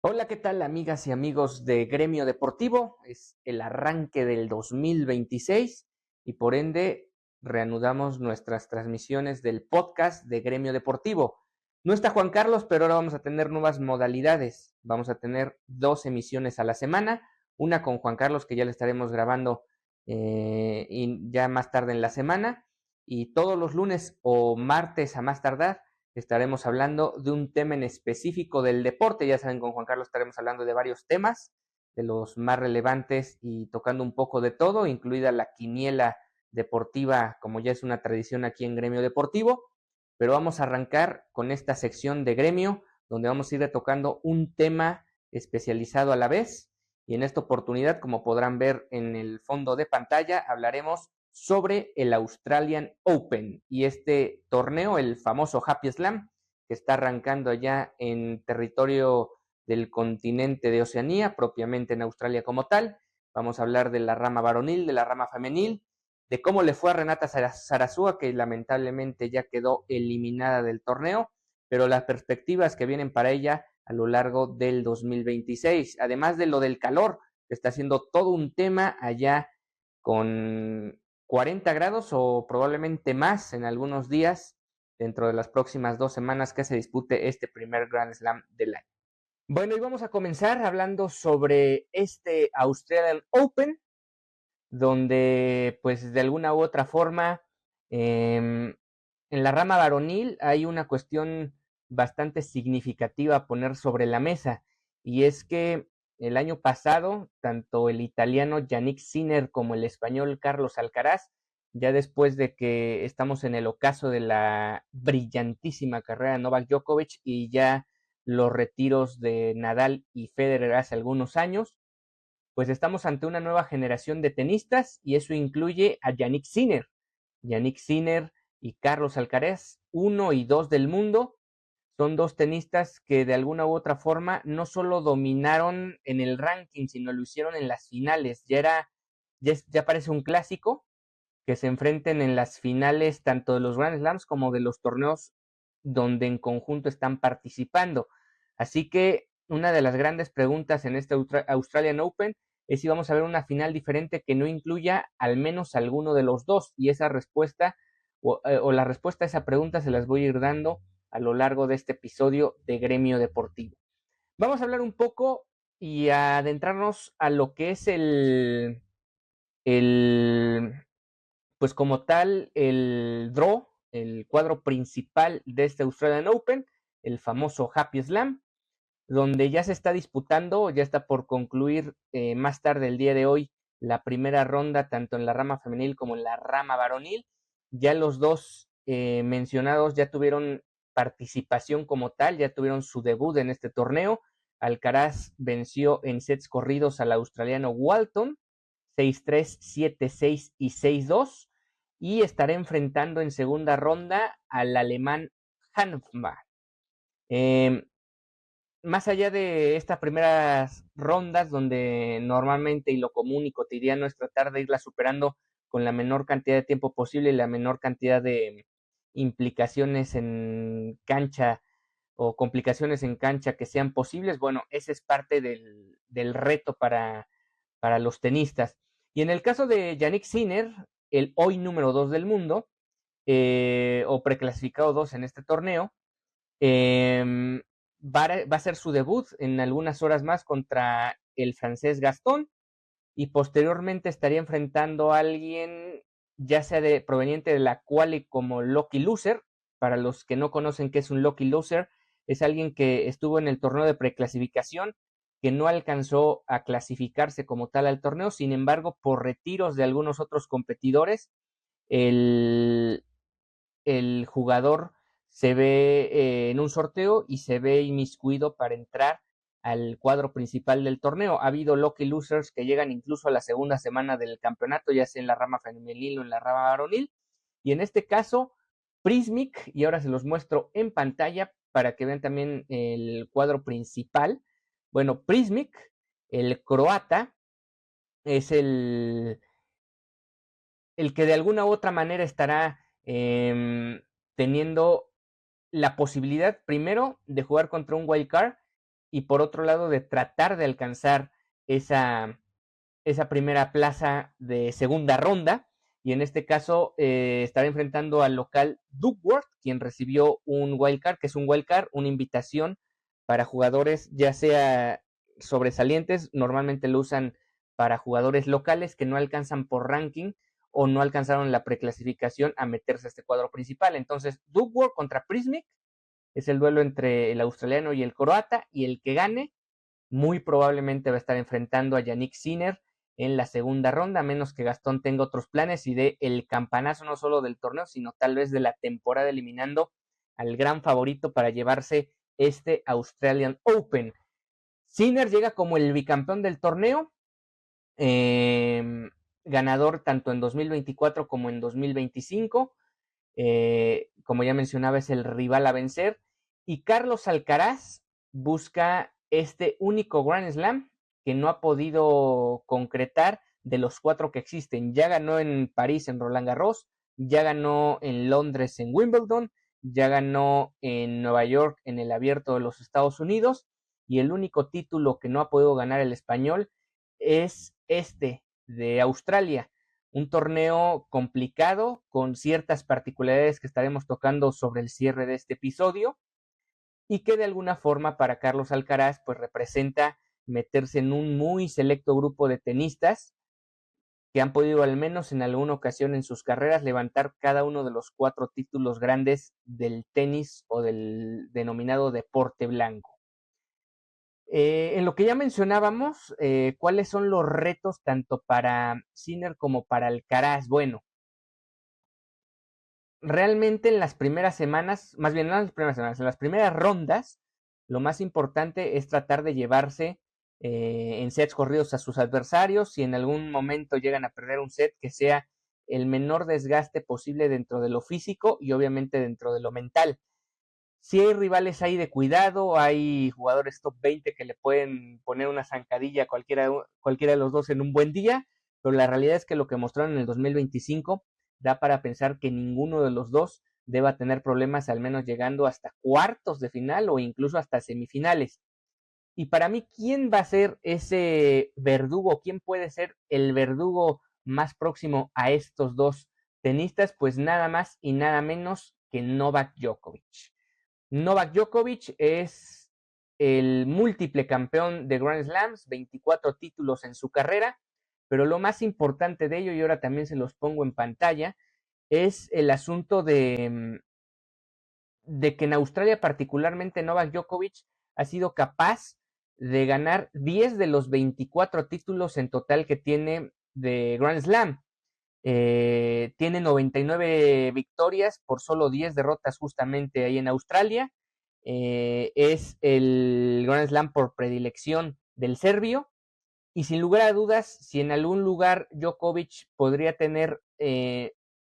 Hola, ¿qué tal amigas y amigos de Gremio Deportivo? Es el arranque del 2026 y por ende reanudamos nuestras transmisiones del podcast de Gremio Deportivo. No está Juan Carlos, pero ahora vamos a tener nuevas modalidades. Vamos a tener dos emisiones a la semana, una con Juan Carlos que ya le estaremos grabando y ya más tarde en la semana y todos los lunes o martes a más tardar estaremos hablando de un tema en específico del deporte. Ya saben, con Juan Carlos estaremos hablando de varios temas, de los más relevantes y tocando un poco de todo, incluida la quiniela deportiva, como ya es una tradición aquí en Gremio Deportivo. Pero vamos a arrancar con esta sección de Gremio, donde vamos a ir tocando un tema especializado a la vez. Y en esta oportunidad, como podrán ver en el fondo de pantalla, hablaremos sobre el Australian Open y este torneo, el famoso Happy Slam, que está arrancando allá en territorio del continente de Oceanía, propiamente en Australia como tal. Vamos a hablar de la rama varonil, de la rama femenil, de cómo le fue a Renata Sarasúa, que lamentablemente ya quedó eliminada del torneo, pero las perspectivas que vienen para ella a lo largo del 2026, además de lo del calor, que está siendo todo un tema allá con 40 grados o probablemente más en algunos días dentro de las próximas 2 semanas que se dispute este primer Grand Slam del año. Bueno, y vamos a comenzar hablando sobre este Australian Open, donde pues de alguna u otra forma en la rama varonil hay una cuestión bastante significativa a poner sobre la mesa, y es que el año pasado tanto el italiano Yannick Sinner como el español Carlos Alcaraz, ya después de que estamos en el ocaso de la brillantísima carrera de Novak Djokovic y ya los retiros de Nadal y Federer hace algunos años, pues estamos ante una nueva generación de tenistas y eso incluye a Yannick Sinner. Yannick Sinner y Carlos Alcaraz, uno y dos del mundo, son dos tenistas que de alguna u otra forma no solo dominaron en el ranking, sino lo hicieron en las finales. Ya parece un clásico que se enfrenten en las finales tanto de los Grand Slams como de los torneos donde en conjunto están participando. Así que una de las grandes preguntas en este Australian Open es si vamos a ver una final diferente que no incluya al menos alguno de los dos, y esa respuesta o la respuesta a esa pregunta se las voy a ir dando a lo largo de este episodio de Gremio Deportivo. Vamos a hablar un poco y a adentrarnos a lo que es el pues como tal, el draw, el cuadro principal de este Australian Open, el famoso Happy Slam, donde ya se está disputando, ya está por concluir más tarde el día de hoy la primera ronda, tanto en la rama femenil como en la rama varonil. Ya los dos mencionados ya tuvieron participación como tal, ya tuvieron su debut en este torneo. Alcaraz venció en sets corridos al australiano Walton, 6-3, 7-6 y 6-2, y estará enfrentando en segunda ronda al alemán Hanfmann. Eh, Más allá de estas primeras rondas, donde normalmente y lo común y cotidiano es tratar de irla superando con la menor cantidad de tiempo posible y la menor cantidad de implicaciones en cancha o complicaciones en cancha que sean posibles, bueno, ese es parte del reto para los tenistas. Y en el caso de Yannick Sinner, el hoy número 2 del mundo, o preclasificado 2 en este torneo, va a ser su debut en algunas horas más contra el francés Gastón, y posteriormente estaría enfrentando a alguien ya sea proveniente de la quali como lucky loser. Para los que no conocen qué es un lucky loser, es alguien que estuvo en el torneo de preclasificación, que no alcanzó a clasificarse como tal al torneo, sin embargo por retiros de algunos otros competidores el, el jugador se ve en un sorteo y se ve inmiscuido para entrar al cuadro principal del torneo. Ha habido lucky losers que llegan incluso a la segunda semana del campeonato, ya sea en la rama femenil o en la rama varonil. Y en este caso, Prismic, y ahora se los muestro en pantalla para que vean también el cuadro principal. Bueno, Prismic, el croata, es el que de alguna u otra manera estará teniendo la posibilidad primero de jugar contra un wild card y por otro lado de tratar de alcanzar esa, esa primera plaza de segunda ronda. Y en este caso estará enfrentando al local Duckworth, quien recibió un wildcard, que es un wildcard, una invitación para jugadores ya sea sobresalientes, normalmente lo usan para jugadores locales que no alcanzan por ranking o no alcanzaron la preclasificación a meterse a este cuadro principal. Entonces, Duckworth contra Prismic es el duelo entre el australiano y el croata, y el que gane muy probablemente va a estar enfrentando a Yannick Sinner en la segunda ronda, a menos que Gastón tenga otros planes y dé el campanazo no solo del torneo, sino tal vez de la temporada, eliminando al gran favorito para llevarse este Australian Open. Sinner llega como el bicampeón del torneo, ganador tanto en 2024 como en 2025. Como ya mencionaba, es el rival a vencer. Y Carlos Alcaraz busca este único Grand Slam que no ha podido concretar de los 4 que existen. Ya ganó en París en Roland Garros, ya ganó en Londres en Wimbledon, ya ganó en Nueva York en el Abierto de los Estados Unidos, y el único título que no ha podido ganar el español es este de Australia, un torneo complicado con ciertas particularidades que estaremos tocando sobre el cierre de este episodio, y que de alguna forma para Carlos Alcaraz pues representa meterse en un muy selecto grupo de tenistas que han podido al menos en alguna ocasión en sus carreras levantar cada uno de los 4 títulos grandes del tenis o del denominado deporte blanco. En lo que ya mencionábamos, ¿cuáles son los retos tanto para Sinner como para Alcaraz? Bueno, realmente en las primeras semanas, más bien no en las primeras semanas, en las primeras rondas, lo más importante es tratar de llevarse en sets corridos a sus adversarios. Si en algún momento llegan a perder un set, que sea el menor desgaste posible dentro de lo físico y obviamente dentro de lo mental. Si hay rivales ahí de cuidado, hay jugadores top 20 que le pueden poner una zancadilla a cualquiera de los dos en un buen día, pero la realidad es que lo que mostraron en el 2025 da para pensar que ninguno de los dos deba tener problemas, al menos llegando hasta cuartos de final o incluso hasta semifinales. Y para mí, ¿quién va a ser ese verdugo? ¿Quién puede ser el verdugo más próximo a estos dos tenistas? Pues nada más y nada menos que Novak Djokovic. Novak Djokovic es el múltiple campeón de Grand Slams, 24 títulos en su carrera, pero lo más importante de ello, y ahora también se los pongo en pantalla, es el asunto de que en Australia particularmente Novak Djokovic ha sido capaz de ganar 10 de los 24 títulos en total que tiene de Grand Slam. Tiene 99 victorias por solo 10 derrotas justamente ahí en Australia. Es el Grand Slam por predilección del serbio. Y sin lugar a dudas, si en algún lugar Djokovic podría tener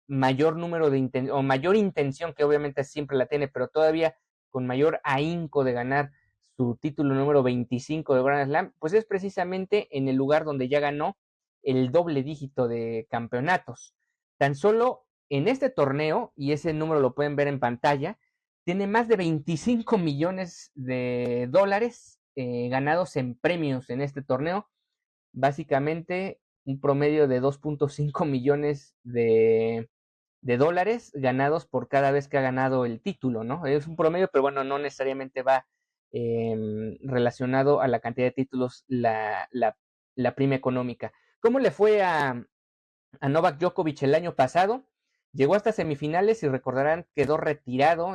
mayor número de o mayor intención, que obviamente siempre la tiene, pero todavía con mayor ahínco de ganar su título número 25 de Grand Slam, pues es precisamente en el lugar donde ya ganó el doble dígito de campeonatos. Tan solo en este torneo, y ese número lo pueden ver en pantalla, tiene más de 25 millones de dólares ganados en premios en este torneo, básicamente un promedio de 2.5 millones de dólares ganados por cada vez que ha ganado el título, ¿no? Es un promedio, pero bueno, no necesariamente va relacionado a la cantidad de títulos la prima económica. ¿Cómo le fue a Novak Djokovic el año pasado? Llegó hasta semifinales y recordarán quedó retirado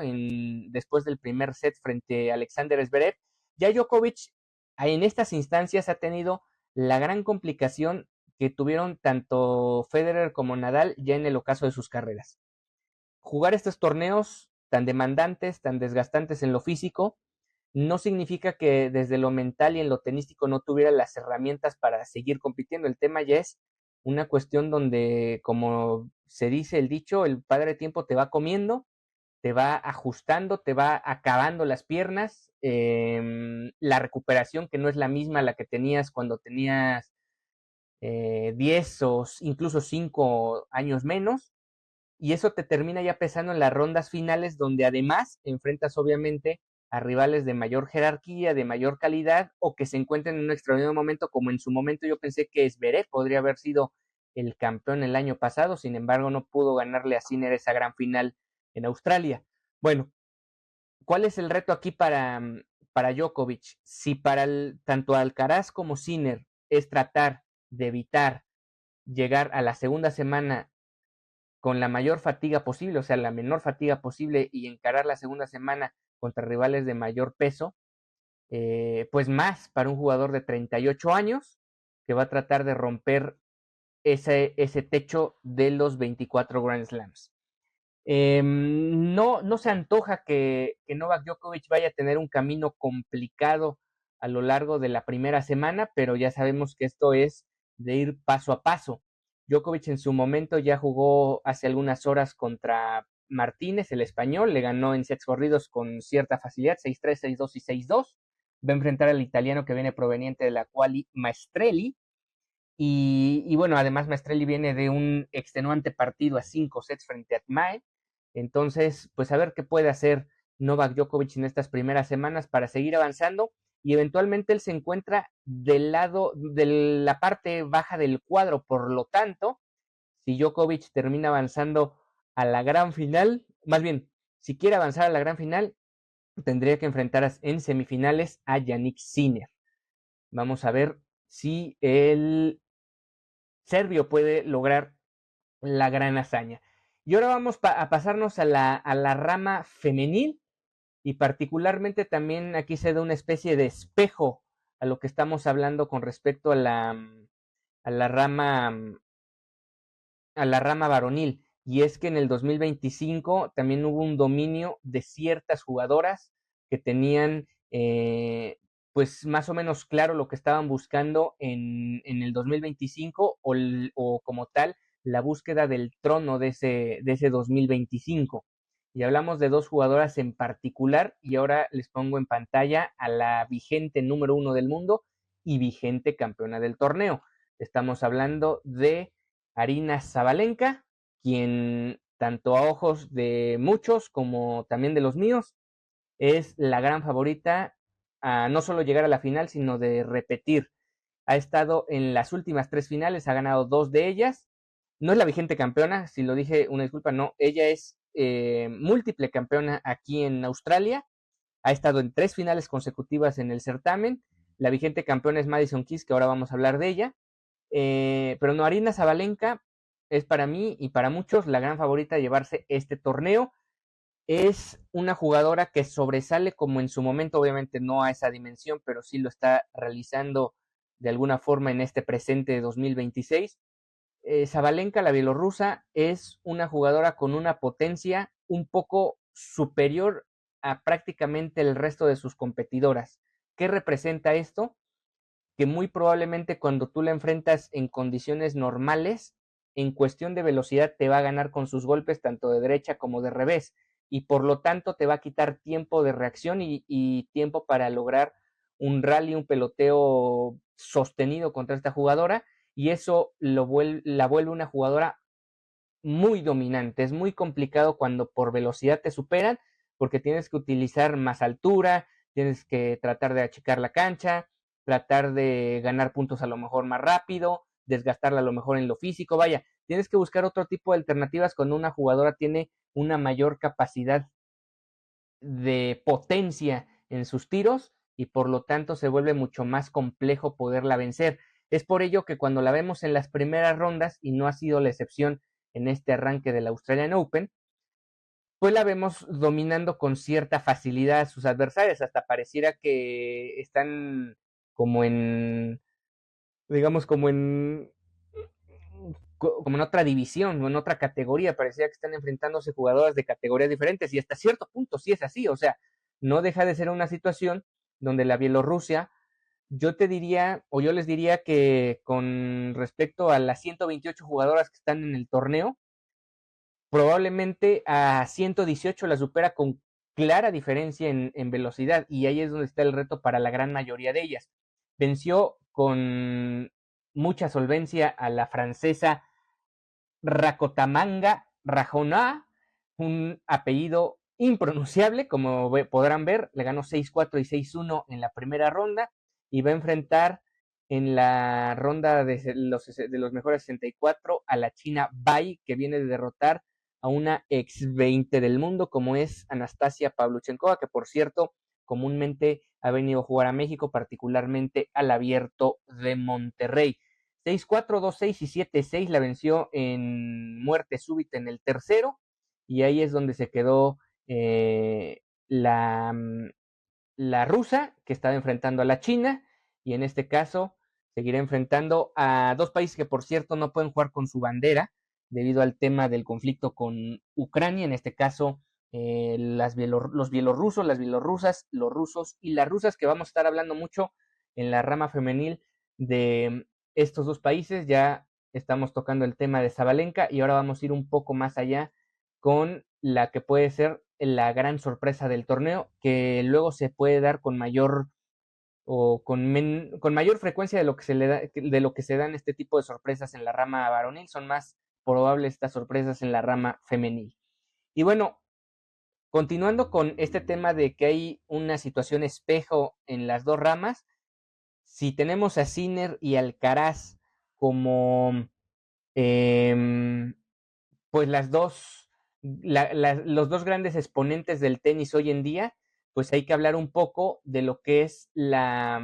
después del primer set frente a Alexander Zverev. Ya Djokovic en estas instancias ha tenido la gran complicación que tuvieron tanto Federer como Nadal ya en el ocaso de sus carreras. Jugar estos torneos tan demandantes, tan desgastantes en lo físico, no significa que desde lo mental y en lo tenístico no tuviera las herramientas para seguir compitiendo. El tema ya es una cuestión donde, como se dice el dicho, el padre tiempo te va comiendo, te va ajustando, te va acabando las piernas, la recuperación que no es la misma a la que tenías cuando tenías 10 o incluso 5 años menos, y eso te termina ya pesando en las rondas finales, donde además enfrentas obviamente a rivales de mayor jerarquía, de mayor calidad, o que se encuentren en un extraordinario momento, como en su momento yo pensé que Zverev podría haber sido el campeón el año pasado, sin embargo no pudo ganarle a Sinner esa gran final en Australia. Bueno, ¿cuál es el reto aquí para Djokovic? Si para tanto Alcaraz como Sinner es tratar de evitar llegar a la segunda semana con la mayor fatiga posible, o sea, la menor fatiga posible y encarar la segunda semana contra rivales de mayor peso, pues más para un jugador de 38 años que va a tratar de romper ese techo de los 24 Grand Slams. No se antoja que Novak Djokovic vaya a tener un camino complicado a lo largo de la primera semana, pero ya sabemos que esto es de ir paso a paso. Djokovic en su momento ya jugó hace algunas horas contra Martínez, el español, le ganó en sets corridos con cierta facilidad, 6-3, 6-2 y 6-2. Va a enfrentar al italiano que viene proveniente de la quali, Maestrelli, y bueno, además Maestrelli viene de un extenuante partido a 5 sets frente a Tmae. Entonces, pues a ver qué puede hacer Novak Djokovic en estas primeras semanas para seguir avanzando, y eventualmente él se encuentra del lado de la parte baja del cuadro. Por lo tanto, si Djokovic termina avanzando a la gran final, más bien, si quiere avanzar a la gran final, tendría que enfrentar en semifinales a Yannick Sinner. Vamos a ver si el serbio puede lograr la gran hazaña. Y ahora vamos a pasarnos a la rama femenil, y particularmente también aquí se da una especie de espejo a lo que estamos hablando con respecto a la rama a la rama varonil, y es que en el 2025 también hubo un dominio de ciertas jugadoras que tenían pues más o menos claro lo que estaban buscando en el 2025, o como tal la búsqueda del trono de ese 2025. Y hablamos de dos jugadoras en particular, y ahora les pongo en pantalla a la vigente número 1 del mundo y vigente campeona del torneo. Estamos hablando de Aryna Sabalenka, quien tanto a ojos de muchos como también de los míos es la gran favorita a no solo llegar a la final, sino de repetir. Ha estado en las últimas 3 finales, ha ganado 2 de ellas. No es la vigente campeona, si lo dije, una disculpa, no, ella es múltiple campeona aquí en Australia. Ha estado en 3 finales consecutivas en el certamen. La vigente campeona es Madison Keys, que ahora vamos a hablar de ella. Pero no, Aryna Sabalenka es para mí y para muchos la gran favorita de llevarse este torneo. Es una jugadora que sobresale, como en su momento, obviamente no a esa dimensión, pero sí lo está realizando de alguna forma en este presente de 2026. Sabalenka, la bielorrusa, es una jugadora con una potencia un poco superior a prácticamente el resto de sus competidoras. ¿Qué representa esto? Que muy probablemente cuando tú la enfrentas en condiciones normales, en cuestión de velocidad te va a ganar con sus golpes tanto de derecha como de revés, y por lo tanto te va a quitar tiempo de reacción y tiempo para lograr un rally, un peloteo sostenido contra esta jugadora, y eso la vuelve una jugadora muy dominante. Es muy complicado cuando por velocidad te superan, porque tienes que utilizar más altura, tienes que tratar de achicar la cancha, tratar de ganar puntos a lo mejor más rápido, desgastarla a lo mejor en lo físico. Vaya, tienes que buscar otro tipo de alternativas cuando una jugadora tiene una mayor capacidad de potencia en sus tiros, y por lo tanto se vuelve mucho más complejo poderla vencer. Es por ello que cuando la vemos en las primeras rondas, y no ha sido la excepción en este arranque del Australian Open, pues la vemos dominando con cierta facilidad a sus adversarios, hasta pareciera que están como en, digamos, como en otra división o en otra categoría. Parecía que están enfrentándose jugadoras de categorías diferentes, y hasta cierto punto sí es así. O sea, no deja de ser una situación donde la Bielorrusia, yo te diría, o yo les diría que con respecto a las 128 jugadoras que están en el torneo, probablemente a 118 la supera con clara diferencia en velocidad, y ahí es donde está el reto para la gran mayoría de ellas. Venció con mucha solvencia a la francesa Rakotomanga Rajona, un apellido impronunciable, como podrán ver, le ganó 6-4 y 6-1 en la primera ronda y va a enfrentar en la ronda de los mejores 64 a la China Bai, que viene de derrotar a una ex 20 del mundo como es Anastasia Pavluchenkova, que por cierto comúnmente ha venido a jugar a México, particularmente al Abierto de Monterrey. 6-4, 2-6 y 7-6 la venció en muerte súbita en el tercero, y ahí es donde se quedó eh, la, la rusa, que estaba enfrentando a la China, y en este caso seguirá enfrentando a dos países que por cierto no pueden jugar con su bandera debido al tema del conflicto con Ucrania, en este caso los bielorrusos, las bielorrusas, los rusos y las rusas, que vamos a estar hablando mucho en la rama femenil de estos dos países. Ya estamos tocando el tema de Zabalenka y ahora vamos a ir un poco más allá con la que puede ser la gran sorpresa del torneo, que luego se puede dar con mayor o con mayor frecuencia de lo que se le da, de lo que se dan este tipo de sorpresas en la rama varonil. Son más probables estas sorpresas en la rama femenil. Y bueno, continuando con este tema de que hay una situación espejo en las dos ramas, si tenemos a Sinner y Alcaraz como eh, pues los dos grandes exponentes del tenis hoy en día, pues hay que hablar un poco de lo que es la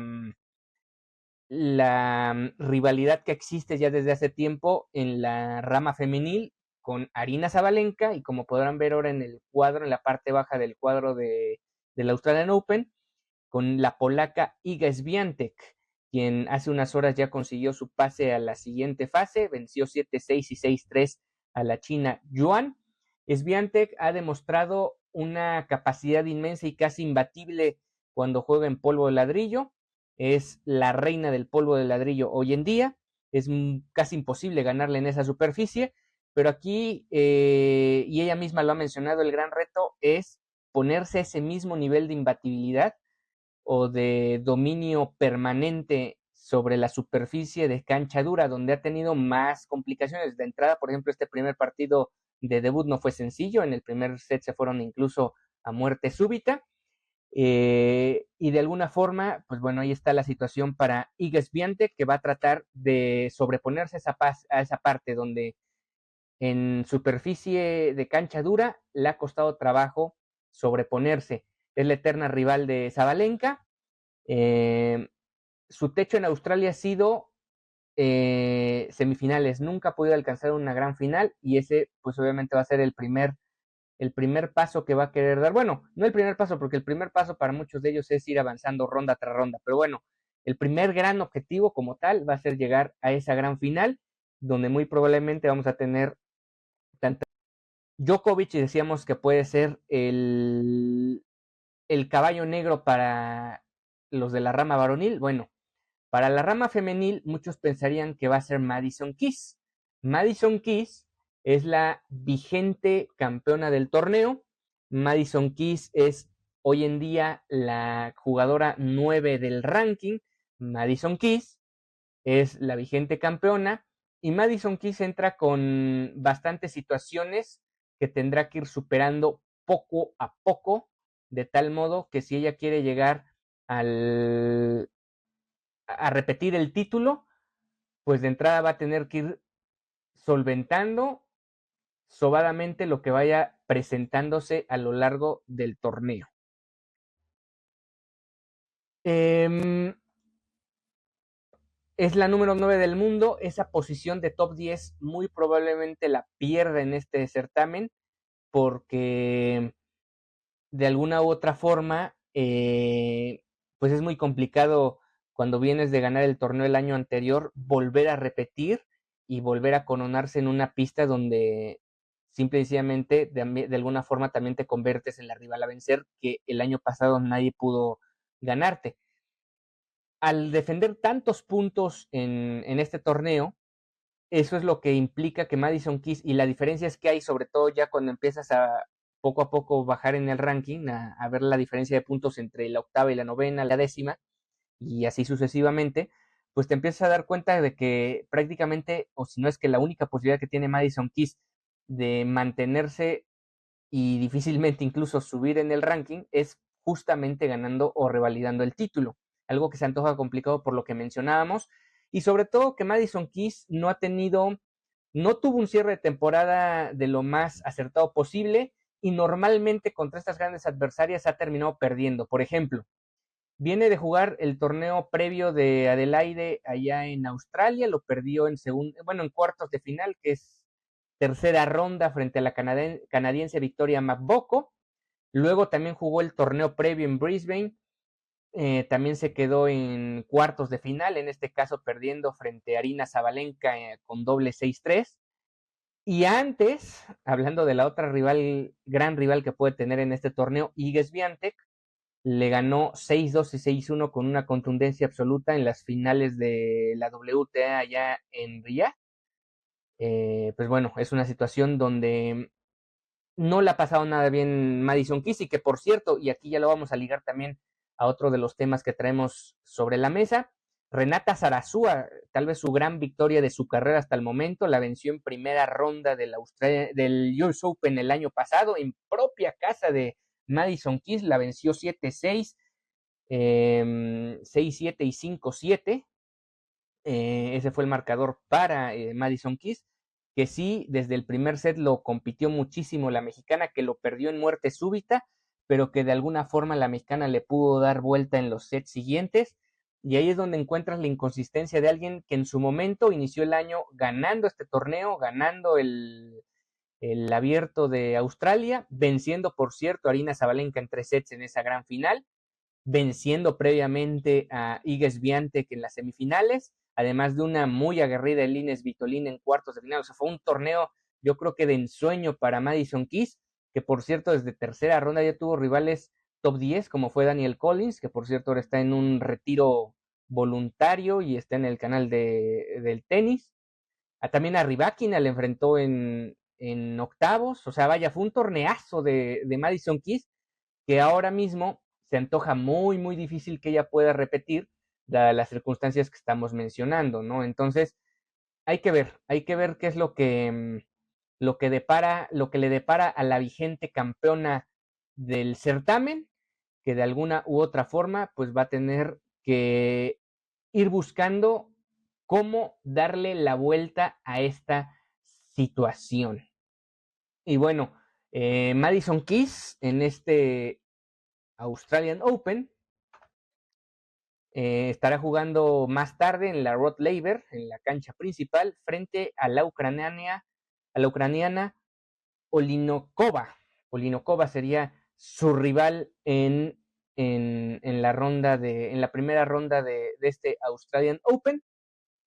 rivalidad que existe ya desde hace tiempo en la rama femenil con Arina Zabalenka, y como podrán ver ahora en el cuadro, en la parte baja del cuadro del Australian Open, con la polaca Iga Swiatek, quien hace unas horas ya consiguió su pase a la siguiente fase, venció 7-6 y 6-3 a la china Yuan. Swiatek ha demostrado una capacidad inmensa y casi imbatible cuando juega en polvo de ladrillo. Es la reina del polvo de ladrillo hoy en día. Es casi imposible ganarle en esa superficie, pero aquí, y ella misma lo ha mencionado, el gran reto es ponerse ese mismo nivel de imbatibilidad o de dominio permanente sobre la superficie de cancha dura, donde ha tenido más complicaciones. De entrada, por ejemplo, este primer partido de debut no fue sencillo, en el primer set se fueron incluso a muerte súbita, y de alguna forma, pues bueno, ahí está la situación para Iga Swiatek, que va a tratar de sobreponerse a esa parte donde en superficie de cancha dura le ha costado trabajo sobreponerse. Es la eterna rival de Zabalenka. Su techo en Australia ha sido semifinales, nunca ha podido alcanzar una gran final, y ese pues obviamente va a ser el primer paso que va a querer dar. Bueno, no el primer paso, porque el primer paso para muchos de ellos es ir avanzando ronda tras ronda, pero bueno, el primer gran objetivo como tal va a ser llegar a esa gran final, donde muy probablemente vamos a tener tanto Djokovic, y decíamos que puede ser el caballo negro para los de la rama varonil. Bueno, para la rama femenil, muchos pensarían que va a ser Madison Keys. Madison Keys es la vigente campeona del torneo. Madison Keys es hoy en día la jugadora 9 del ranking. Madison Keys es la vigente campeona, y Madison Keys entra con bastantes situaciones que tendrá que ir superando poco a poco, de tal modo que si ella quiere llegar al, a repetir el título, pues de entrada va a tener que ir solventando sobadamente lo que vaya presentándose a lo largo del torneo. Es la número 9 del mundo. Esa posición de top 10 muy probablemente la pierde en este certamen, porque de alguna u otra forma, pues es muy complicado cuando vienes de ganar el torneo el año anterior, volver a repetir y volver a coronarse en una pista donde simple y sencillamente de alguna forma también te conviertes en la rival a vencer, que el año pasado nadie pudo ganarte. Al defender tantos puntos en este torneo, eso es lo que implica que Madison Keys, y la diferencia es que hay, sobre todo ya cuando empiezas a poco a poco bajar en el ranking, a ver la diferencia de puntos entre la octava y la novena, la décima, y así sucesivamente, pues te empiezas a dar cuenta de que prácticamente, o si no es que la única posibilidad que tiene Madison Keys de mantenerse y difícilmente incluso subir en el ranking es justamente ganando o revalidando el título, algo que se antoja complicado por lo que mencionábamos, y sobre todo que Madison Keys no tuvo un cierre de temporada de lo más acertado posible, y normalmente contra estas grandes adversarias ha terminado perdiendo. Por ejemplo, viene de jugar el torneo previo de Adelaide allá en Australia, lo perdió en cuartos de final, que es tercera ronda frente a la canadiense Victoria Mboko. Luego también jugó el torneo previo en Brisbane, también se quedó en cuartos de final, en este caso perdiendo frente a Arina Sabalenka con doble 6-3. Y antes, hablando de la otra gran rival que puede tener en este torneo, Iga Swiatek, le ganó 6-2 y 6-1 con una contundencia absoluta en las finales de la WTA allá en Riyadh. Pues bueno, es una situación donde no le ha pasado nada bien Madison Keys, y que por cierto, y aquí ya lo vamos a ligar también a otro de los temas que traemos sobre la mesa, Renata Zarazúa, tal vez su gran victoria de su carrera hasta el momento, la venció en primera ronda del US Open el año pasado, en propia casa de Madison Keys, la venció 7-6, 6-7 y 5-7. Ese fue el marcador para Madison Keys, que sí, desde el primer set lo compitió muchísimo la mexicana, que lo perdió en muerte súbita, pero que de alguna forma la mexicana le pudo dar vuelta en los sets siguientes. Y ahí es donde encuentras la inconsistencia de alguien que en su momento inició el año ganando este torneo, ganando el abierto de Australia, venciendo, por cierto, a Arina Sabalenka en 3 sets en esa gran final, venciendo previamente a Iga Swiatek en las semifinales, además de una muy aguerrida Elina Svitolina en cuartos de final. O sea, fue un torneo, yo creo que de ensueño para Madison Keys, que por cierto desde tercera ronda ya tuvo rivales top 10, como fue Daniel Collins, que por cierto ahora está en un retiro voluntario y está en el canal del tenis. También a Rybakina le enfrentó en octavos. O sea, vaya, fue un torneazo de Madison Keys, que ahora mismo se antoja muy, muy difícil que ella pueda repetir, dadas las circunstancias que estamos mencionando, ¿no? Entonces, hay que ver qué es lo que le depara a la vigente campeona del certamen, que de alguna u otra forma, pues va a tener que ir buscando cómo darle la vuelta a esta situación. Y bueno, Madison Keys en este Australian Open estará jugando más tarde en la Rod Laver, en la cancha principal, frente a la ucraniana Olinokova. Olinokova sería su rival en la primera ronda de este Australian Open,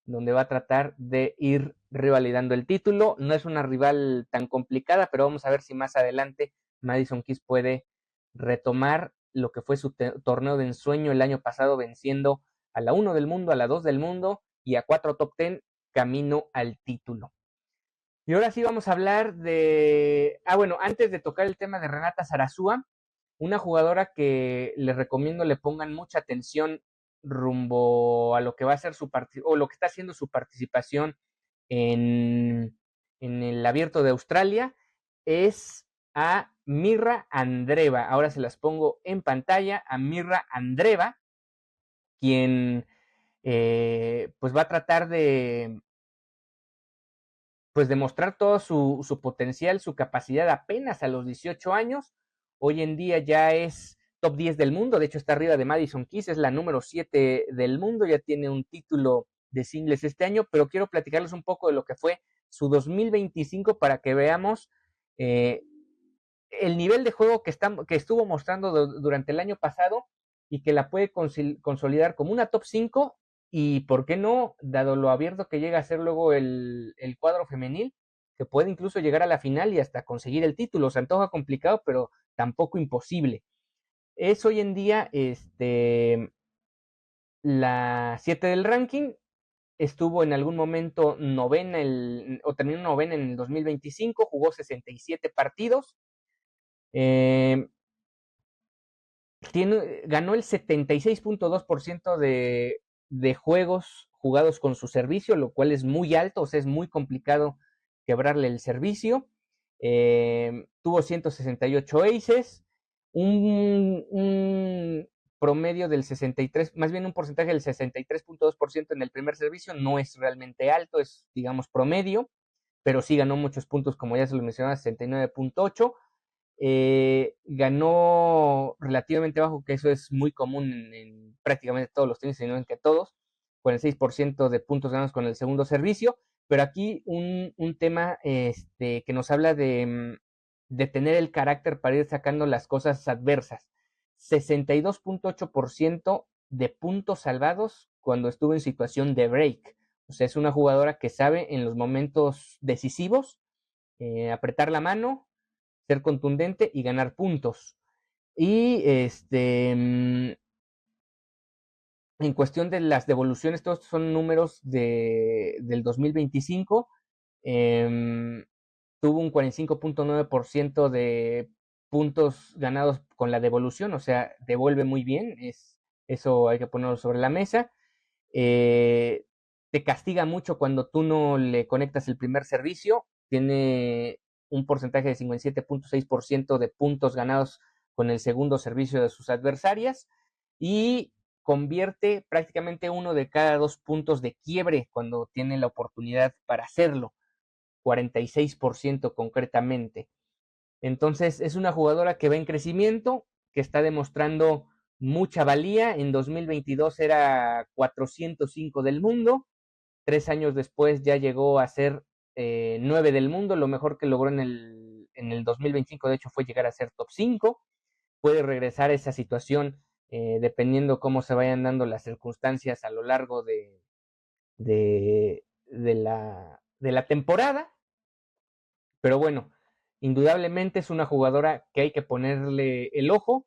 donde va a tratar de ir revalidando el título. No es una rival tan complicada, pero vamos a ver si más adelante Madison Keys puede retomar lo que fue su torneo de ensueño el año pasado, venciendo a la 1 del mundo, a la 2 del mundo y a 4 top 10 camino al título. Y ahora sí vamos a hablar bueno, antes de tocar el tema de Renata Zarazúa, una jugadora que les recomiendo le pongan mucha atención rumbo a lo que va a ser o lo que está haciendo su participación en el Abierto de Australia, es a Mirra Andreeva. Ahora se las pongo en pantalla, a Mirra Andreeva, quien pues va a tratar pues demostrar todo su potencial, su capacidad apenas a los 18 años. Hoy en día ya es top 10 del mundo, de hecho está arriba de Madison Keys, es la número 7 del mundo, ya tiene un título de singles este año, pero quiero platicarles un poco de lo que fue su 2025 para que veamos el nivel de juego que estuvo mostrando durante el año pasado, y que la puede consolidar como una top 5, y por qué no, dado lo abierto que llega a ser luego el cuadro femenil, que puede incluso llegar a la final y hasta conseguir el título. Se antoja complicado, pero tampoco imposible. Es hoy en día la 7 del ranking. Estuvo en algún momento novena, o terminó novena en el 2025, jugó 67 partidos. Eh, ganó el 76.2% de juegos jugados con su servicio, lo cual es muy alto. O sea, es muy complicado quebrarle el servicio. Tuvo 168 aces, un promedio del 63, más bien un porcentaje del 63.2% en el primer servicio. No es realmente alto, es, digamos, promedio, pero sí ganó muchos puntos, como ya se lo mencionaba, 69.8. Ganó relativamente bajo, que eso es muy común en prácticamente todos los tenis, sino en que todos, con el 6% de puntos ganados con el segundo servicio. Pero aquí un tema que nos habla de tener el carácter para ir sacando las cosas adversas. 62.8% de puntos salvados cuando estuvo en situación de break. O sea, es una jugadora que sabe en los momentos decisivos apretar la mano, ser contundente y ganar puntos. Y en cuestión de las devoluciones, todos son números del 2025. Eh, Tuvo un 45.9% de puntos ganados con la devolución, o sea, devuelve muy bien, eso hay que ponerlo sobre la mesa. Eh, Te castiga mucho cuando tú no le conectas el primer servicio. Tiene un porcentaje de 57.6% de puntos ganados con el segundo servicio de sus adversarias y convierte prácticamente uno de cada dos puntos de quiebre cuando tiene la oportunidad para hacerlo, 46% concretamente. Entonces es una jugadora que va en crecimiento, que está demostrando mucha valía. En 2022 era 405 del mundo. 3 años después ya llegó a ser 9 del mundo. Lo mejor que logró en el 2025, de hecho, fue llegar a ser top 5. Puede regresar a esa situación dependiendo cómo se vayan dando las circunstancias a lo largo de la temporada. Pero bueno, indudablemente es una jugadora que hay que ponerle el ojo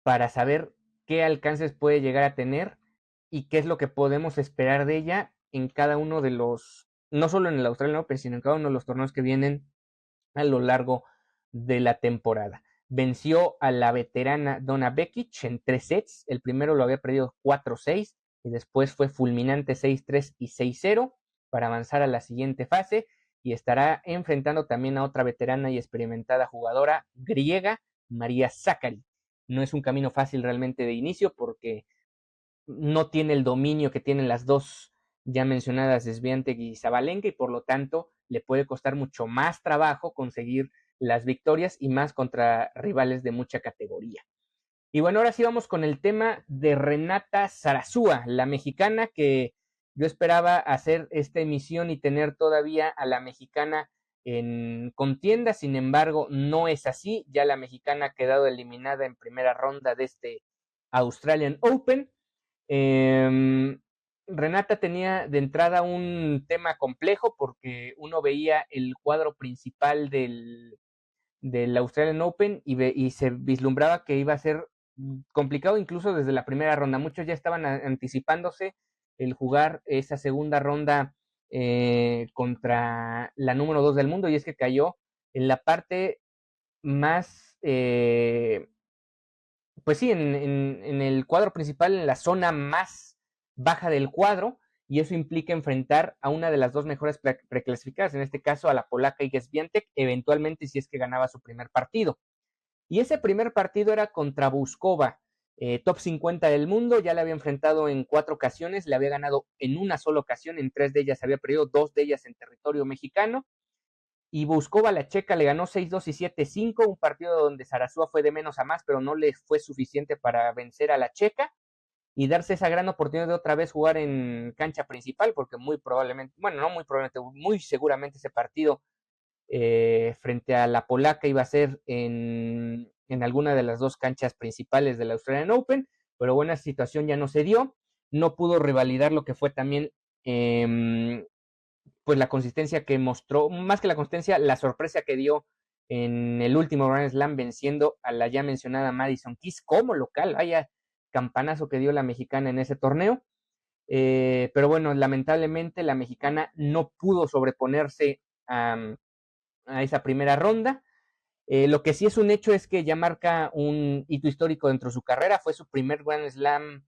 para saber qué alcances puede llegar a tener y qué es lo que podemos esperar de ella en cada uno de los, no solo en el Australian Open, sino en cada uno de los torneos que vienen a lo largo de la temporada. Venció a la veterana Donna Vekic en 3 sets. El primero lo había perdido 4-6 y después fue fulminante 6-3 y 6-0 para avanzar a la siguiente fase y estará enfrentando también a otra veterana y experimentada jugadora griega, María Sakkari. No es un camino fácil realmente de inicio porque no tiene el dominio que tienen las dos ya mencionadas Swiatek y Sabalenka y por lo tanto le puede costar mucho más trabajo conseguir las victorias y más contra rivales de mucha categoría. Y bueno, ahora sí vamos con el tema de Renata Zarazúa, la mexicana que yo esperaba hacer esta emisión y tener todavía a la mexicana en contienda, sin embargo no es así, ya la mexicana ha quedado eliminada en primera ronda de este Australian Open. Renata tenía de entrada un tema complejo porque uno veía el cuadro principal del Australian Open y se vislumbraba que iba a ser complicado incluso desde la primera ronda. Muchos ya estaban anticipándose el jugar esa segunda ronda contra la número 2 del mundo y es que cayó en la parte más pues sí, en el cuadro principal, en la zona más baja del cuadro, y eso implica enfrentar a una de las dos mejores preclasificadas, en este caso a la polaca Iga Swiatek, eventualmente si es que ganaba su primer partido. Y ese primer partido era contra Buskova, top 50 del mundo, ya le había enfrentado en 4 ocasiones, le había ganado en una sola ocasión, en 3 de ellas había perdido, 2 de ellas en territorio mexicano, y Buskova, la checa, le ganó 6-2 y 7-5, un partido donde Zarazúa fue de menos a más, pero no le fue suficiente para vencer a la checa y darse esa gran oportunidad de otra vez jugar en cancha principal, porque muy probablemente, bueno, no muy probablemente, muy seguramente ese partido frente a la polaca iba a ser en alguna de las dos canchas principales del Australian Open, pero bueno, esa situación ya no se dio, no pudo revalidar lo que fue también pues la consistencia que mostró, más que la consistencia, la sorpresa que dio en el último Grand Slam venciendo a la ya mencionada Madison Keys como local, vaya campanazo que dio la mexicana en ese torneo, pero bueno, lamentablemente la mexicana no pudo sobreponerse a esa primera ronda. Lo que sí es un hecho es que ya marca un hito histórico dentro de su carrera, fue su primer Grand Slam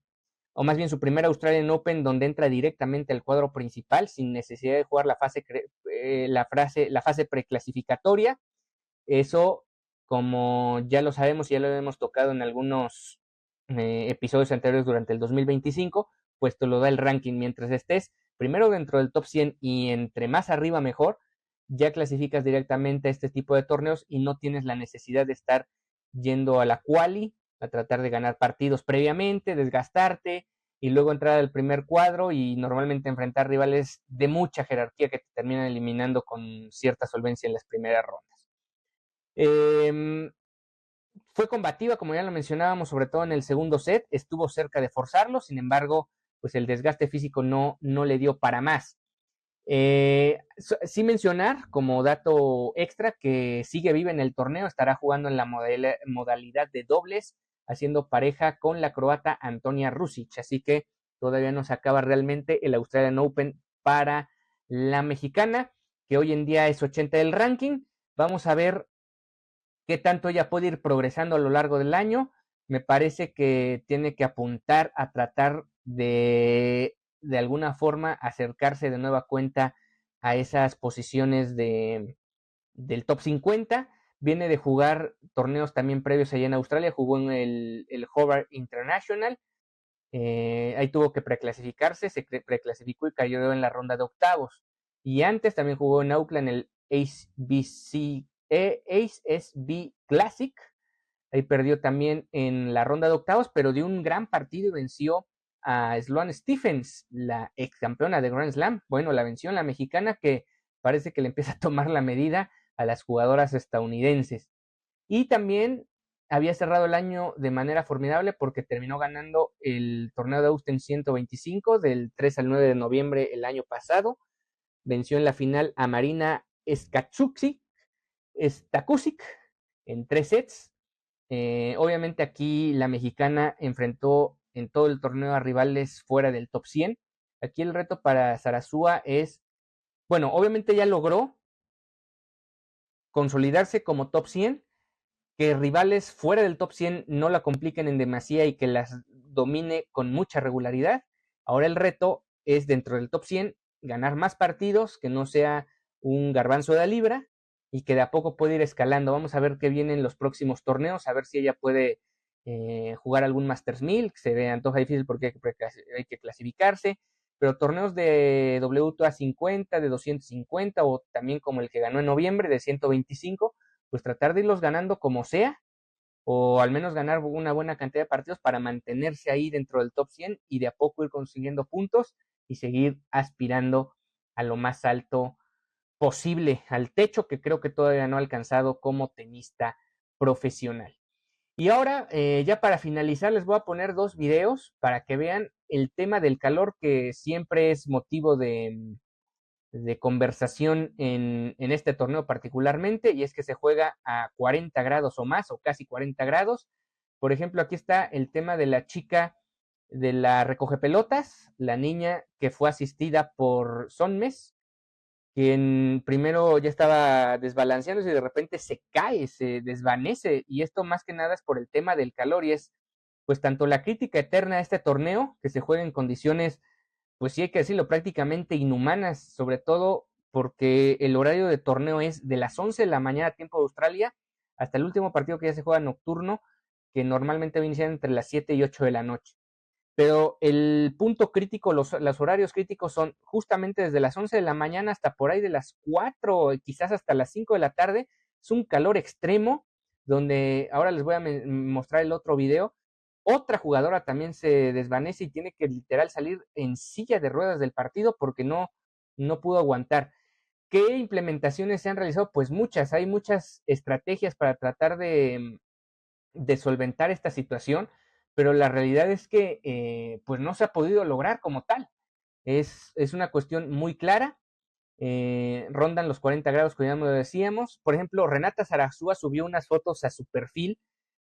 o más bien su primer Australian Open, donde entra directamente al cuadro principal sin necesidad de jugar la fase preclasificatoria. Eso, como ya lo sabemos y ya lo hemos tocado en algunos episodios anteriores durante el 2025, pues te lo da el ranking. Mientras estés primero dentro del top 100 y entre más arriba mejor, ya clasificas directamente a este tipo de torneos y no tienes la necesidad de estar yendo a la quali a tratar de ganar partidos previamente, desgastarte y luego entrar al primer cuadro y normalmente enfrentar rivales de mucha jerarquía que te terminan eliminando con cierta solvencia en las primeras rondas. Eh, Fue combativa, como ya lo mencionábamos, sobre todo en el segundo set, estuvo cerca de forzarlo, sin embargo, pues el desgaste físico no le dio para más. Sí mencionar como dato extra que sigue viva en el torneo, estará jugando en la modalidad de dobles, haciendo pareja con la croata Antonia Rusic, así que todavía no se acaba realmente el Australian Open para la mexicana, que hoy en día es 80 del ranking. Vamos a ver qué tanto ella puede ir progresando a lo largo del año. Me parece que tiene que apuntar a tratar de alguna forma acercarse de nueva cuenta a esas posiciones del top 50. Viene de jugar torneos también previos allá en Australia, jugó en el Hobart International. Ahí tuvo que preclasificarse, se preclasificó y cayó en la ronda de octavos. Y antes también jugó en Auckland el ACB Classic. Ahí perdió también en la ronda de octavos, pero dio un gran partido y venció a Sloane Stephens, la ex campeona de Grand Slam. Bueno, la venció en la mexicana, que parece que le empieza a tomar la medida a las jugadoras estadounidenses. Y también había cerrado el año de manera formidable porque terminó ganando el torneo de Austin 125 del 3 al 9 de noviembre el año pasado. Venció en la final a Marina Stakusic en 3 sets. Obviamente aquí la mexicana enfrentó en todo el torneo a rivales fuera del top 100. Aquí el reto para Sarasúa es, bueno, obviamente ya logró consolidarse como top 100, que rivales fuera del top 100 no la compliquen en demasía y que las domine con mucha regularidad. Ahora el reto es dentro del top 100 ganar más partidos, que no sea un garbanzo de libra y que de a poco puede ir escalando. Vamos a ver qué vienen los próximos torneos, a ver si ella puede jugar algún Masters 1000, que se ve antoja difícil porque hay que clasificarse, pero torneos de WTA 50, de 250 o también como el que ganó en noviembre de 125, pues tratar de irlos ganando como sea, o al menos ganar una buena cantidad de partidos para mantenerse ahí dentro del top 100 y de a poco ir consiguiendo puntos y seguir aspirando a lo más alto posible, al techo que creo que todavía no ha alcanzado como tenista profesional. Y ahora, ya para finalizar, les voy a poner 2 videos para que vean el tema del calor, que siempre es motivo de conversación en este torneo particularmente, y es que se juega a 40 grados o más, o casi 40 grados. Por ejemplo, aquí está el tema de la chica de la recoge pelotas, la niña que fue asistida por Sonmes, quien primero ya estaba desbalanceándose y de repente se cae, se desvanece, y esto más que nada es por el tema del calor, y es pues tanto la crítica eterna a este torneo, que se juega en condiciones, pues sí hay que decirlo, prácticamente inhumanas, sobre todo porque el horario de torneo es de las 11 de la mañana tiempo de Australia hasta el último partido, que ya se juega nocturno, que normalmente va a iniciar entre las 7 y 8 de la noche. Pero el punto crítico, los horarios críticos son justamente desde las 11 de la mañana hasta por ahí de las 4, quizás hasta las 5 de la tarde. Es un calor extremo, donde ahora les voy a mostrar el otro video. Otra jugadora también se desvanece y tiene que literal salir en silla de ruedas del partido porque no pudo aguantar. ¿Qué implementaciones se han realizado? Pues muchas, hay muchas estrategias para tratar de solventar esta situación, pero la realidad es que pues no se ha podido lograr como tal. Es una cuestión muy clara. Rondan los 40 grados, como ya lo decíamos. Por ejemplo, Renata Sarasúa subió unas fotos a su perfil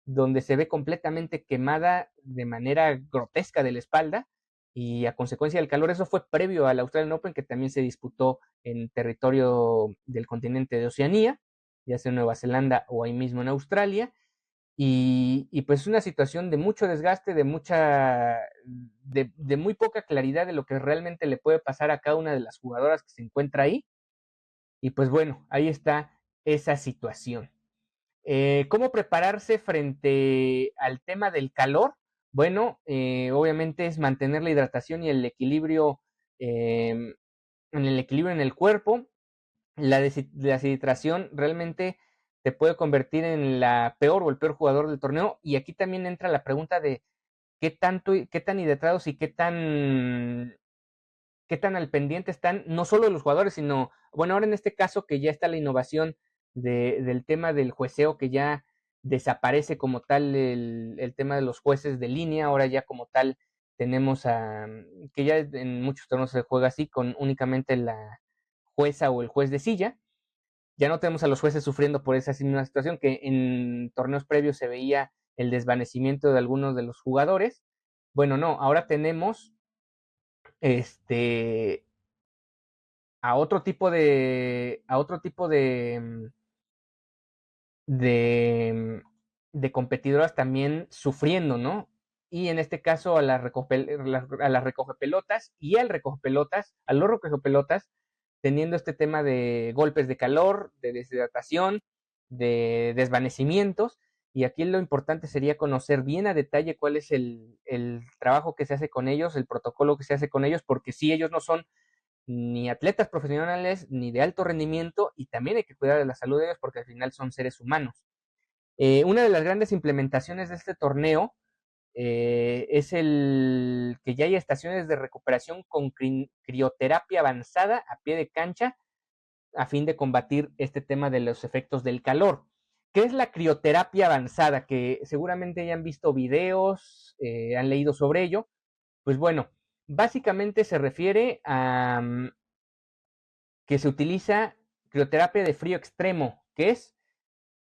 donde se ve completamente quemada de manera grotesca de la espalda y a consecuencia del calor. Eso fue previo al Australian Open, que también se disputó en territorio del continente de Oceanía, ya sea en Nueva Zelanda o ahí mismo en Australia. y pues es una situación de mucho desgaste, de muy poca claridad de lo que realmente le puede pasar a cada una de las jugadoras que se encuentra ahí. Y pues bueno, ahí está esa situación. ¿Cómo prepararse frente al tema del calor? Bueno, obviamente es mantener la hidratación y el equilibrio, en el equilibrio en el cuerpo. La deshidratación realmente te puede convertir en la peor o el peor jugador del torneo. Y aquí también entra la pregunta de qué tanto, qué tan hidratados y qué tan al pendiente están, no solo los jugadores, sino, bueno, ahora en este caso que ya está la innovación del tema del jueceo, que ya desaparece como tal el tema de los jueces de línea, ahora ya como tal tenemos que ya en muchos torneos se juega así, con únicamente la jueza o el juez de silla. Ya no tenemos a los jueces sufriendo por esa misma situación que en torneos previos se veía el desvanecimiento de algunos de los jugadores. Bueno, no, ahora tenemos este a otro tipo de, de competidoras también sufriendo, ¿no? Y en este caso a las recogepelotas y al recogepelotas, a los recogepelotas, teniendo este tema de golpes de calor, de deshidratación, de desvanecimientos. Y aquí lo importante sería conocer bien a detalle cuál es el trabajo que se hace con ellos, el protocolo que se hace con ellos, porque si ellos no son ni atletas profesionales ni de alto rendimiento y también hay que cuidar de la salud de ellos porque al final son seres humanos. Una de las grandes implementaciones de este torneo es el que ya hay estaciones de recuperación con crioterapia avanzada a pie de cancha a fin de combatir este tema de los efectos del calor. ¿Qué es la crioterapia avanzada? Que seguramente ya han visto videos, han leído sobre ello. Pues bueno, básicamente se refiere a que se utiliza crioterapia de frío extremo, que es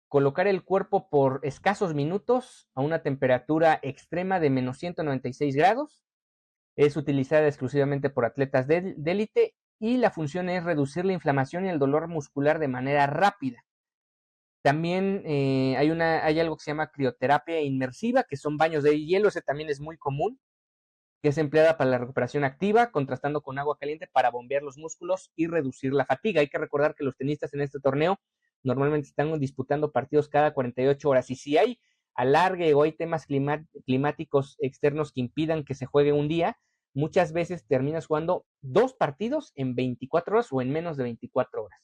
colocar el cuerpo por escasos minutos a una temperatura extrema de menos 196 grados. Es utilizada exclusivamente por atletas de élite y la función es reducir la inflamación y el dolor muscular de manera rápida. También hay algo que se llama crioterapia inmersiva, que son baños de hielo, ese también es muy común, que es empleada para la recuperación activa, contrastando con agua caliente para bombear los músculos y reducir la fatiga. Hay que recordar que los tenistas en este torneo normalmente están disputando partidos cada 48 horas y si hay alargue o hay temas climáticos externos que impidan que se juegue un día, muchas veces terminas jugando 2 partidos en 24 horas o en menos de 24 horas.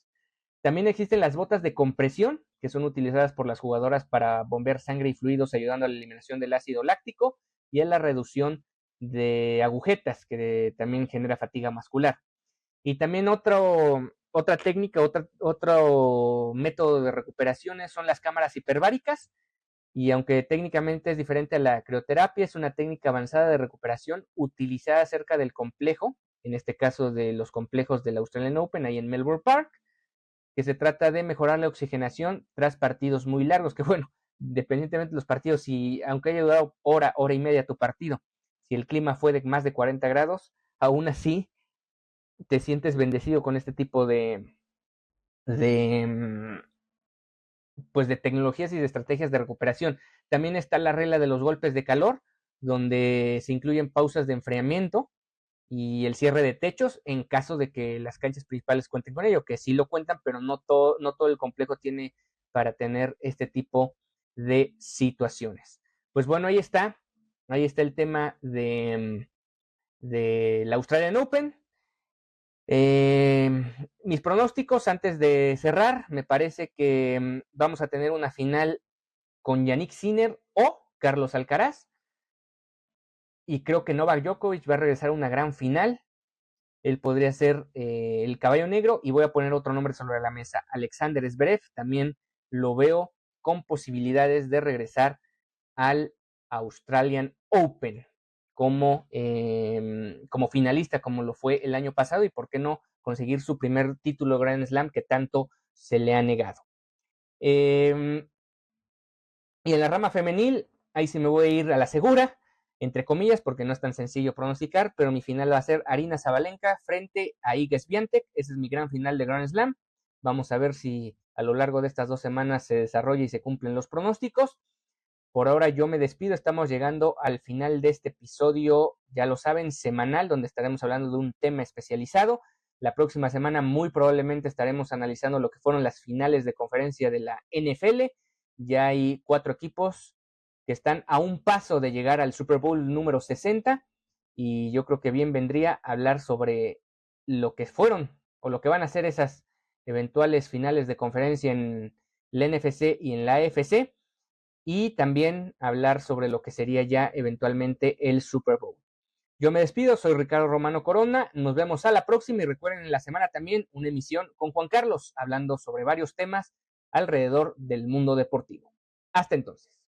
También existen las botas de compresión, que son utilizadas por las jugadoras para bombear sangre y fluidos, ayudando a la eliminación del ácido láctico y a la reducción de agujetas, que también genera fatiga muscular. Y también otra técnica, otro método de recuperación son las cámaras hiperbáricas. Y aunque técnicamente es diferente a la crioterapia, es una técnica avanzada de recuperación utilizada cerca del complejo, en este caso de los complejos del Australian Open, ahí en Melbourne Park, que se trata de mejorar la oxigenación tras partidos muy largos, que bueno, independientemente de los partidos, si aunque haya durado hora y media tu partido, si el clima fue de más de 40 grados, aún así te sientes bendecido con este tipo de pues de tecnologías y de estrategias de recuperación. También está la regla de los golpes de calor, donde se incluyen pausas de enfriamiento y el cierre de techos en caso de que las canchas principales cuenten con ello, que sí lo cuentan, pero no todo el complejo tiene para tener este tipo de situaciones. Pues bueno, ahí está el tema de la Australian Open. Eh, Mis pronósticos antes de cerrar, me parece que vamos a tener una final con Yannick Sinner o Carlos Alcaraz, y creo que Novak Djokovic va a regresar a una gran final. Él podría ser el caballo negro y voy a poner otro nombre sobre la mesa. Alexander Zverev también lo veo con posibilidades de regresar al Australian Open como finalista, como lo fue el año pasado, y por qué no conseguir su primer título Grand Slam que tanto se le ha negado. Eh, y en la rama femenil, ahí sí me voy a ir a la segura, entre comillas, porque no es tan sencillo pronosticar, pero mi final va a ser Arina Zabalenka frente a Iga Swiatek. Ese es mi gran final de Grand Slam. Vamos a ver si a lo largo de estas 2 semanas se desarrolla y se cumplen los pronósticos. Por ahora yo me despido, estamos llegando al final de este episodio, ya lo saben, semanal, donde estaremos hablando de un tema especializado. La próxima semana muy probablemente estaremos analizando lo que fueron las finales de conferencia de la NFL. Ya hay 4 equipos que están a un paso de llegar al Super Bowl número 60 y yo creo que bien vendría hablar sobre lo que fueron o lo que van a ser esas eventuales finales de conferencia en la NFC y en la AFC y también hablar sobre lo que sería ya eventualmente el Super Bowl. Yo me despido, soy Ricardo Romano Corona, nos vemos a la próxima y recuerden en la semana también una emisión con Juan Carlos hablando sobre varios temas alrededor del mundo deportivo. Hasta entonces.